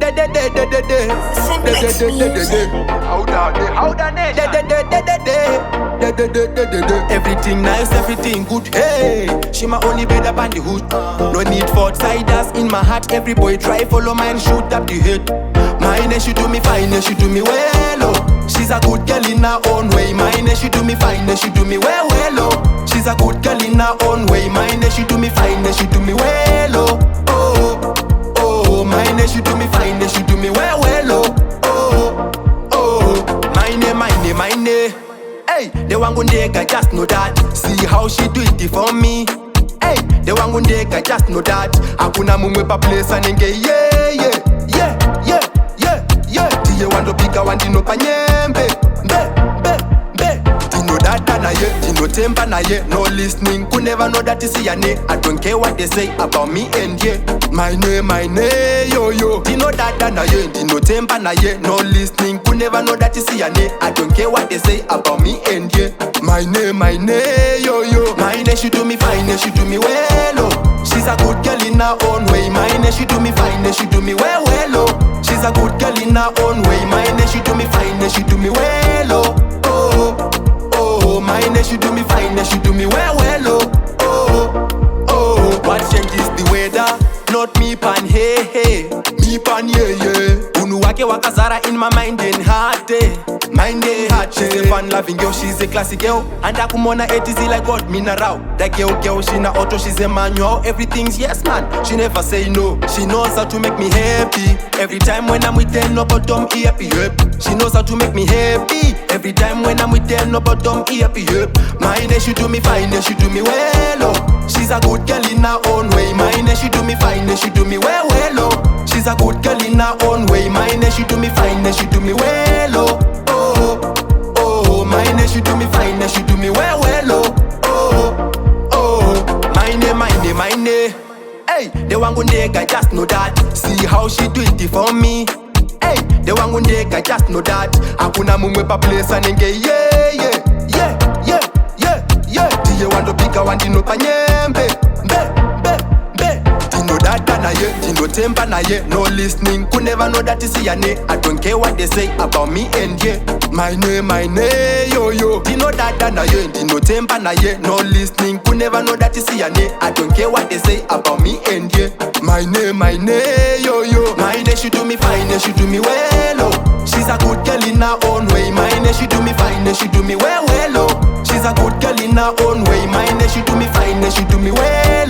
Cymplex music. Everything nice, everything good. Hey, she my only bed up on the hood. No need for outsiders in my heart. Every boy try follow mine, shoot up the head. Mine, she do me fine, she do me well. Oh, she's a good girl in her own way. Mine, she do me fine, she do me well. Oh, she's a good girl in her own way. Mine, she do me fine, she do me well. Oh, mine, she do me fine, she do me well. Mine. Hey, the one go nigga just know that. See how she do it for me. Hey, the one go nigga just know that. Hakuna mumwe pa place anenge yeah. Tiye wando pika wandi no panyembe. Dino data na ye, dino tempa na ye. No listening, could never know that is your name. I don't care what they say about me and yeah. My name, yo. Dino data na ye, dino tempa na ye. No listening, could never know that is your name. I don't care what they say about me and yeah. My name, yo. Mine, she do me fine, she do me well. Oh, she's a good girl in her own way. Mine, she do me fine, she do me well. Oh, she's a good girl in her own way. Mine, she do me fine, she do me well. Oh, mine, she do me fine, she do me well. Oh, what changes the weather? Not me pan, hey. Me pan, yeah. Unu wake wakazara in my mind and heart, Mind heart, she's a fun-loving girl, she's a classic girl. And akumona easy like God, me na raw. That girl, she na auto, she's a manual. Everything's yes, man, she never say no. She knows how to make me happy. Every time when I'm with her, no bottom happy. She knows how to make me happy. Every time when I'm with her, no bottom happy. Mine, she do me fine, she do me well. Oh, she's a good girl in her own way. Mine, she do me fine, she do me well. Oh, she's a good girl in her own way. Mine, she do me fine, she do me well. Oh, mine, she do me fine, she do me well. Oh, mine. Hey, the one go nigga just know that. See how she do it for me. Hey, the one go nigga just know that. Hakuna mumwe pa place anenge yeah. Tiye wando pika wandi no panyembe. Dino data na ye, dino tempa na ye. No listening, could never know that is your name. I don't care what they say about me and yeah. My name, yo. Dino data na ye, dino tempa na ye. No listening, could never know that is your name. I don't care what they say about me and yeah. My name, yo. Mine, she do me fine, she do me well. Oh, she's a good girl in her own way. Mine, she do me fine, she do me well. Oh, she's a good girl in her own way. Mine, she do me fine, she do me well.